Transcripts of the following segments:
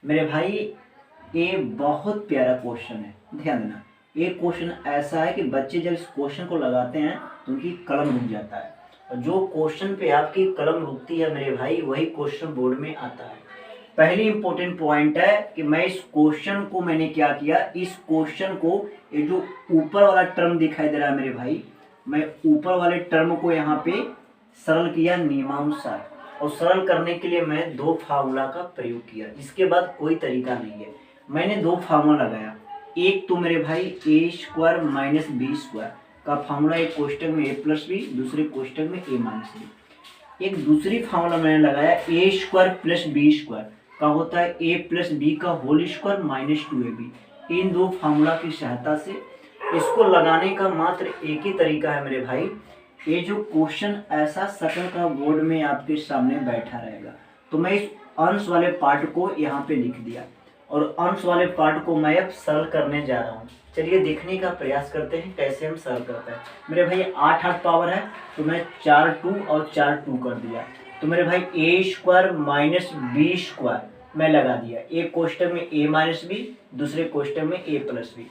मेरे भाई ये बहुत प्यारा क्वेश्चन है, ध्यान देना। ये क्वेश्चन ऐसा है कि बच्चे जब इस क्वेश्चन को लगाते हैं तो उनकी कलम रुक जाता है, और जो क्वेश्चन पे आपकी कलम रुकती है मेरे भाई वही क्वेश्चन बोर्ड में आता है। पहली इंपॉर्टेंट पॉइंट है कि मैं इस क्वेश्चन को मैंने क्या किया, इस क्वेश्चन को ये जो ऊपर वाला टर्म दिखाई दे रहा है मेरे भाई, मैं ऊपर वाले टर्म को यहाँ पे सरल किया नियमानुसार, और सरल करने के लिए मैं दो फार्मूला का प्रयोग किया। इसके बाद कोई तरीका नहीं है। मैंने दो फार्मूला लगाया, एक तो मेरे भाई ए स्क्वायर माइनस बी स्क्वायर का फार्मूला, एक कोष्टक में ए प्लस बी, दूसरे कोष्टक में ए माइनस बी। एक दूसरी फार्मूला मैंने लगाया ए स्क्वायर प्लस बी स्क्वायर का होता है ए प्लस बी का होल स्क्वायर माइनस 2ab। इन दो फार्मूला की सहायता से इसको लगाने का मात्र एक ही तरीका है मेरे भाई। ये जो क्वेश्चन ऐसा शकल का बोर्ड में आपके सामने बैठा रहेगा, तो मैं इस अंश वाले पार्ट को यहाँ पे लिख दिया, और अंश वाले पार्ट को मैं अब सरल करने जा रहा हूँ। चलिए देखने का प्रयास करते हैं कैसे हम सरल करते हैं। मेरे भाई 8 पावर है, तो मैं 4 2 और 4 2 कर दिया, तो मेरे भाई ए स्क्वायर माइनस बी स्क्वायर मैं लगा दिया। एक कोष्टक में ए माइनस बी, दूसरे कोष्टक में ए प्लस बी।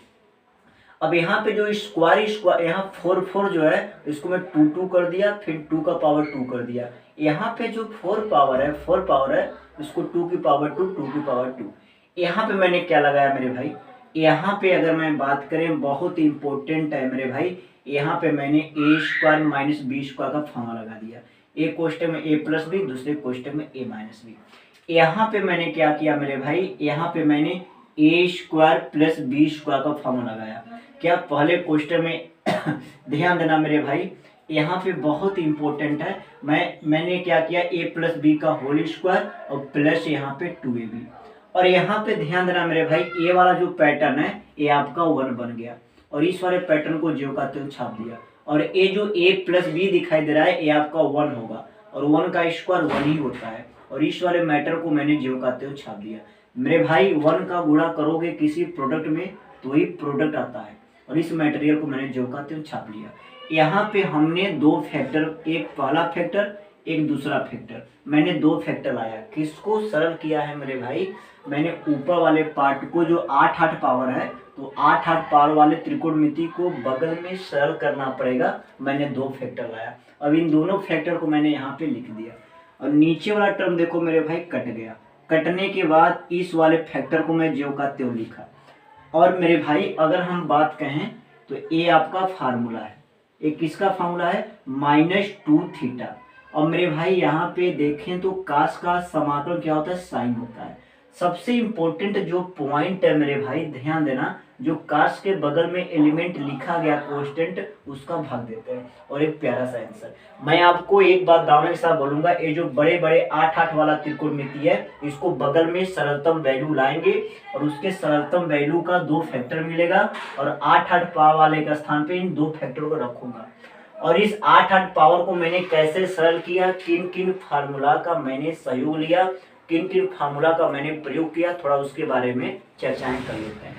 अब यहाँ पे जो स्क्वायर यहाँ 4 4 जो है इसको मैं 2 2 कर दिया, फिर 2 का पावर 2 कर दिया। यहाँ पे जो 4 पावर है इसको 2 की पावर 2, 2 की पावर 2। यहाँ पे मैंने क्या लगाया मेरे भाई, यहाँ पे अगर मैं बात करें बहुत इंपॉर्टेंट है मेरे भाई, यहाँ पे मैंने ए स्क्वायर माइनस बी स्क्वायर का फॉर्मूला लगा दिया। एक कोष्टक में ए प्लस बी, दूसरे कोष्टक में ए माइनस बी। यहाँ पे मैंने क्या किया मेरे भाई, यहाँ पे मैंने ए स्क्वायर प्लस बी स्क्वायर का फॉर्मूला लगाया। क्या पहले क्वेश्चन में ध्यान देना मेरे भाई, यहाँ पे बहुत इंपॉर्टेंट है। मैंने क्या किया, ए प्लस बी का होल स्क्वायर और प्लस यहाँ पे 2ab। और यहाँ पे ध्यान देना मेरे भाई, ए वाला जो पैटर्न है ये आपका 1 बन गया, और इस वाले पैटर्न को ज्यों का त्यों छाप दिया। और ये जो ए प्लस बी दिखाई दे रहा है ये आपका 1 होगा, और 1 का स्क्वायर 1 ही होता है, और इस वाले मैटर को मैंने ज्यों का त्यों छाप दिया। मेरे भाई 1 का गुणा करोगे किसी प्रोडक्ट में तो ही प्रोडक्ट आता है, और इस मटेरियल को मैंने ज्यों का त्यों छाप लिया। यहाँ पे हमने दो फैक्टर, एक पहला फैक्टर एक दूसरा फैक्टर, मैंने दो फैक्टर लाया। किसको सरल किया है मेरे भाई, मैंने ऊपर वाले पार्ट को जो 8 पावर है, तो 8 पावर वाले त्रिकोणमिति को बगल में सरल करना पड़ेगा। मैंने दो फैक्टर लाया, अब इन दोनों फैक्टर को मैंने यहाँ पे लिख दिया, और नीचे वाला टर्म देखो मेरे भाई कट गया। कटने के बाद इस वाले फैक्टर को मैं ज्यों का त्यों लिखा। और मेरे भाई अगर हम बात कहें तो ये आपका फार्मूला है, ये किसका फार्मूला है, -2 थीटा। और मेरे भाई यहाँ पे देखें तो काश का समाकलन क्या होता है, साइन होता है। सबसे इम्पोर्टेंट जो पॉइंट है मेरे भाई ध्यान देना, जो काश के बगल में एलिमेंट लिखा गया कांस्टेंट उसका भाग देते हैं, और एक प्यारा सा आंसर। मैं आपको एक बात दावे के साथ बोलूंगा, ये जो बड़े बड़े 8 वाला त्रिकोणमिति है इसको बगल में सरलतम वैल्यू लाएंगे, और उसके सरलतम वैल्यू का 2 फैक्टर मिलेगा, और 8 पावर वाले के स्थान पे इन 2 फैक्टरों को रखूंगा। और इस 8 पावर को मैंने कैसे सरल किया, किन किन फार्मूला का मैंने सहयोग लिया, किन किन फार्मूला का मैंने प्रयोग किया, थोड़ा उसके बारे में चर्चाएं कर लेते हैं।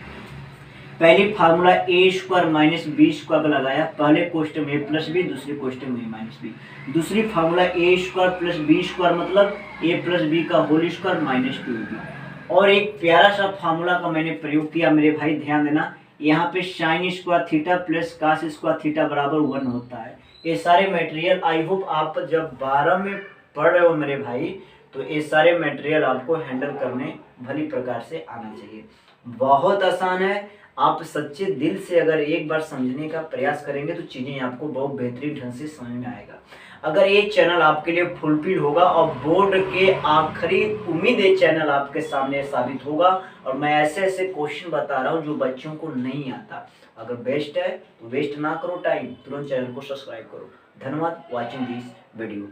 पहले फार्मूला ए स्क्वायर माइनस बी स्क्वायर का लगाया, पहले कोष्टक में ए प्लस बी, दूसरे कोष्टक में ए माइनस बी। दूसरी फार्मूला ए स्क्वायर प्लस बी स्क्वायर मतलब ए प्लस बी का होल स्क्वायर माइनस 2ab। और एक प्यारा सा फार्मूला का मैंने प्रयोग किया मेरे भाई, ध्यान देना, यहाँ पे sine square theta plus cos square theta बराबर 1 होता है। ये सारे मटेरियल आई होप आप जब 12 में पढ़ रहे हो मेरे भाई, तो ये सारे मटेरियल आपको हैंडल करने भली प्रकार से आना चाहिए। बहुत आसान है, आप सच्चे दिल से अगर एक बार समझने का प्रयास करेंगे तो चीज़ें आपको बहुत बेहतरीन ढंग से समझ में आएगा। अगर ये चैनल आपके लिए फुलफिल होगा, और बोर्ड के आखिरी उम्मीद ये चैनल आपके सामने साबित होगा, और मैं ऐसे ऐसे क्वेश्चन बता रहा हूँ जो बच्चों को नहीं आता। अगर बेस्ट है तो वेस्ट ना करो टाइम, तुरंत चैनल को सब्सक्राइब करो। धन्यवाद वॉचिंग दिस वीडियो।